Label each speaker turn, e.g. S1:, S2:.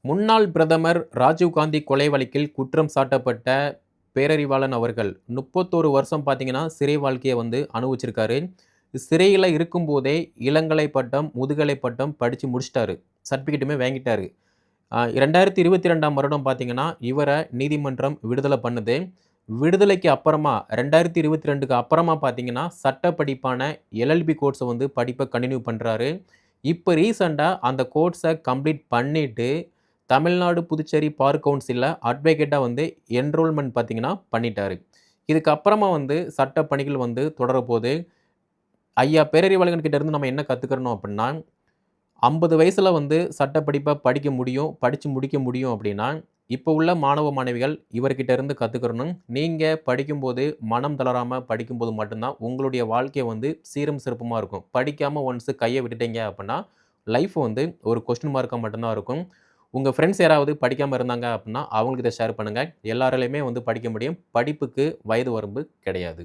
S1: முன்னாள் பிரதமர் ராஜீவ்காந்தி கொலை வழக்கில் குற்றம் சாட்டப்பட்ட பேரறிவாளன் அவர்கள் 31 வருஷம் பார்த்தீங்கன்னா, சிறை வாழ்க்கைய அனுபவிச்சிருக்காரு. சிறையில இருக்கும்போதே இளங்கலை பட்டம், முதுகலை பட்டம் படிச்சு முடிச்சுட்டாரு. சர்டிஃபிகேட்டுமே வாங்கிட்டாரு. 2022ஆம் வருடம் பார்த்தீங்கன்னா, இவர நீதிமன்றம் விடுதலை பண்ணுது. விடுதலைக்கு அப்புறமா 2022க்கு அப்புறமா பார்த்தீங்கன்னா, சட்ட படிப்பான எல்எல்பி கோர்ஸ படிப்ப கன்டின்யூ பண்றாரு. இப்ப ரீசென்ட்டா அந்த கோர்ஸ கம்ப்ளீட் பண்ணிட்டு, தமிழ்நாடு, புதுச்சேரி பார் கவுன்சில்ல அட்வொகேட்டா என்ரோல்மென்ட் பார்த்தீங்கன்னா பண்ணிட்டாரு. இதுக்கு அப்புறமா சட்ட பணிகள் தொடரப்போது. ஐயா பேரறிவாளன் கிட்ட இருந்து நம்ம என்ன கத்துக்கிறணும் அப்டின்னா, 50 வயசுல சட்ட படிப்ப படிக்க முடியும், படிச்சு முடிக்க முடியும் அப்டின்னா, இப்ப உள்ள மாணவ, மாணவிகள் இவர்கிட்ட இருந்து கத்துக்கிறணும். நீங்க படிக்கும்போது மனம் தளராம படிக்கும்போது மட்டும் தான் உங்களுடைய வாழ்க்கை சீரும் சிறப்புமா இருக்கும். படிக்காம ஒன்ஸ் கைய விட்டுட்டீங்க அப்டின்னா, லைஃப் ஒரு கொஸ்டின் மார்க்கா மட்டும் தான் இருக்கும். உங்க ஃப்ரெண்ட்ஸ் யாராவது படிக்காம இருந்தாங்க அப்டின்னா, அவங்களுக்கு இத ஷேர் பண்ணுங்க. எல்லாராலயுமே படிக்க முடியும். படிப்புக்கு வயது வரம்பு கிடையாது.